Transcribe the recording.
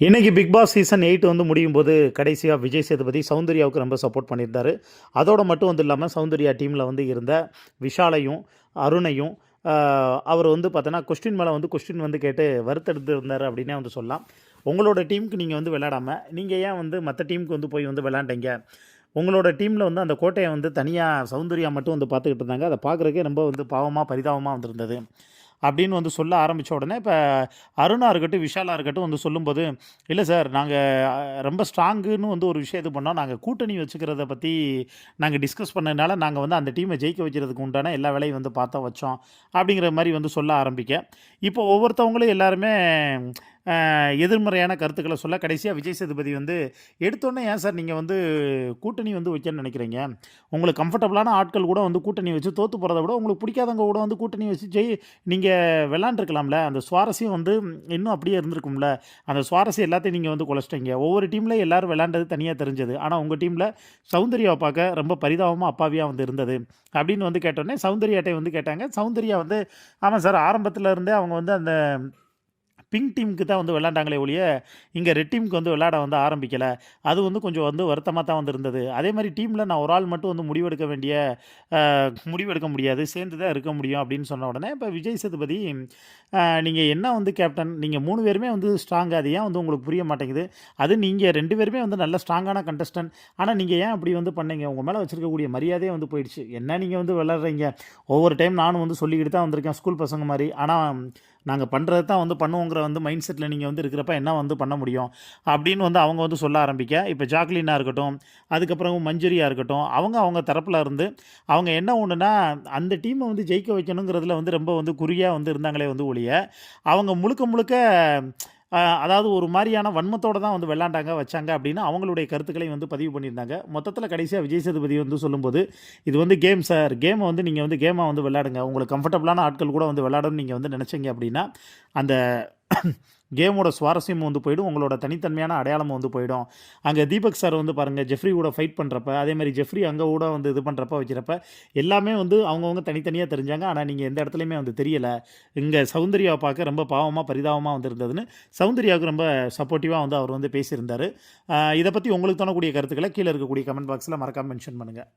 இன்றைக்கி big Boss season 8 வந்து முடியும் போது கடைசியாக விஜய் சேதுபதி சௌந்தர்யாவுக்கு ரொம்ப சப்போர்ட் பண்ணியிருந்தார். அதோடு மட்டும் வந்து இல்லாமல் சௌந்தர்யா டீமில் வந்து இருந்த விஷாலையும் அருணையும் அவர் வந்து பார்த்தோன்னா கொஸ்டின் மேலே வந்து கொஸ்டின் வந்து கேட்டு வருத்தெடுத்து இருந்தார் அப்படின்னே வந்து சொல்லலாம். உங்களோட டீமுக்கு நீங்கள் வந்து விளையாடாமல் நீங்கள் ஏன் வந்து மற்ற டீமுக்கு வந்து போய் வந்து விளையாண்டீங்க? உங்களோட டீமில் வந்து அந்த கோட்டையை வந்து தனியாக சௌந்தர்யா மட்டும் வந்து பார்த்துக்கிட்டு இருந்தாங்க. அதை பார்க்குறக்கே ரொம்ப வந்து பாவமாக பரிதாபமாக வந்திருந்தது அப்படின்னு வந்து சொல்ல ஆரம்பித்த உடனே இப்போ அருணா இருக்கட்டும் விஷாலாக இருக்கட்டும் வந்து சொல்லும்போது, இல்லை சார் நாங்கள் ரொம்ப ஸ்ட்ராங்குன்னு வந்து ஒரு விஷயம் இது பண்ணோம். நாங்கள் கூட்டணி வச்சுக்கிறத பற்றி நாங்கள் டிஸ்கஸ் பண்ணதுனால நாங்கள் வந்து அந்த டீமை ஜெயிக்க வைக்கிறதுக்கு உண்டான எல்லா வேலையும் வந்து பார்த்தா வச்சோம் அப்படிங்கிற மாதிரி வந்து சொல்ல ஆரம்பிக்க, இப்போ ஒவ்வொருத்தவங்களும் எல்லாருமே எதிர்மறையான கருத்துக்களை சொல்ல கடைசியாக விஜய் சேதுபதி வந்து எடுத்தோடனே ஏன் சார் நீங்கள் வந்து கூட்டணி வந்து வைக்கணும்னு நினைக்கிறீங்க? உங்களுக்கு கம்ஃபர்டபுளான ஆட்கள் கூட வந்து கூட்டணி வச்சு தோற்று போகிறத விட உங்களுக்கு பிடிக்காதவங்க கூட வந்து கூட்டணி வச்சு நீங்கள் விளாண்டுருக்கலாம்ல. அந்த சுவாரஸ்யம் வந்து இன்னும் அப்படியே இருந்திருக்கும்ல. அந்த சுவாரஸ்யம் எல்லாத்தையும் நீங்கள் வந்து குலைச்சிட்டீங்க. ஒவ்வொரு டீம்லேயும் எல்லோரும் விளாண்டது தனியாக தெரிஞ்சது. ஆனால் உங்கள் டீமில் சௌந்தர்யாவை பார்க்க ரொம்ப பரிதாபமாக அப்பாவியாக வந்து இருந்தது அப்படின்னு வந்து கேட்டோடனே சௌந்தர்யாட்டை வந்து கேட்டாங்க. சௌந்தர்யா வந்து ஆமாம் சார், ஆரம்பத்தில் இருந்தே அவங்க வந்து அந்த பிங்க் டீமுக்கு தான் வந்து விளாண்டாங்களே ஒழிய இங்கே ரெட் டீமுக்கு வந்து விளையாட வந்து ஆரம்பிக்கலை. அது வந்து கொஞ்சம் வந்து வருத்தமாக தான் வந்து இருந்தது. அதே மாதிரி டீமில் நான் ஒரு ஆள் மட்டும் வந்து முடிவெடுக்க முடியாது, சேர்ந்து தான் இருக்க முடியும் அப்படின்னு சொன்ன உடனே இப்போ விஜய் சேதுபதி நீங்கள் என்ன வந்து கேப்டன், நீங்கள் 3 பேருமே வந்து ஸ்ட்ராங்காக, அது ஏன் வந்து உங்களுக்கு புரிய மாட்டேங்குது? அது நீங்கள் 2 பேருமே வந்து நல்ல ஸ்ட்ராங்கான கண்டஸ்டன்ட், ஆனால் நீங்கள் ஏன் அப்படி வந்து பண்ணீங்க? உங்கள் மேலே வச்சுருக்கக்கூடிய மரியாதையே வந்து போயிடுச்சு. என்ன நீங்கள் வந்து விளாட்றீங்க? ஒவ்வொரு டைம் நானும் வந்து சொல்லிக்கிட்டு தான் வந்திருக்கேன் ஸ்கூல் பசங்க மாதிரி. ஆனால் நாங்கள் பண்ணுறது தான் வந்து பண்ணுவோங்கிற வந்து மைண்ட் செட்டில் நீங்கள் வந்து இருக்கிறப்ப என்ன வந்து பண்ண முடியும் அப்படின்னு வந்து அவங்க வந்து சொல்ல ஆரம்பிக்க, இப்போ ஜாக்லினாக இருக்கட்டும், அதுக்கப்புறம் மஞ்சுரியாக இருக்கட்டும், அவங்க தரப்பில் இருந்து அவங்க என்ன ஒன்றுனா அந்த டீமை வந்து ஜெயிக்க வைக்கணுங்கிறதுல வந்து ரொம்ப வந்து குறியாக வந்து இருந்தாங்களே வந்து ஒழிய அவங்க முழுக்க முழுக்க அதாவது ஒரு மாதிரியான வன்மத்தோடு தான் வந்து விளாண்டாங்க வச்சாங்க அப்படின்னு அவங்களுடைய கருத்துக்களை வந்து பதிவு பண்ணியிருந்தாங்க. மொத்தத்தில் கடைசியாக விஜய் சேதுபதி வந்து சொல்லும்போது, இது வந்து கேம் சார், கேமை வந்து நீங்கள் வந்து கேமாக வந்து விளையாடுங்க, உங்களுக்கு கம்ஃபர்டபுளான ஆட்கள் கூட வந்து விளையாடணும்னு நீங்கள் வந்து நினச்சிங்க அப்படின்னா அந்த கேமோட சுவாரஸ்யமும் வந்து போயிடும், உங்களோட தனித்தன்மையான அடையாளமும் வந்து போயிடும். அங்கே தீபக் சார் வந்து பாருங்கள், ஜெஃப்ரி கூட ஃபைட் பண்ணுறப்ப, அதே மாதிரி ஜெஃப்ரி அங்கே கூட வந்து இது பண்ணுறப்ப வைக்கிறப்ப எல்லாமே வந்து அவங்கவுங்க தனித்தனியாக தெரிஞ்சாங்க. ஆனால் நீங்கள் எந்த இடத்துலையுமே வந்து தெரியலை. இங்கே சௌந்தர்யாவை பார்க்க ரொம்ப பாவமாக பரிதாபமாக வந்து இருந்ததுன்னு சௌந்தர்யாவுக்கு ரொம்ப சப்போர்ட்டிவாக வந்து அவர் வந்து பேசியிருந்தார். இதை பற்றி உங்களுக்கு தோணக்கூடிய கருத்துக்களை கீழே இருக்கக்கூடிய கமெண்ட் பாக்ஸில் மறக்காமல் மென்ஷன் பண்ணுங்கள்.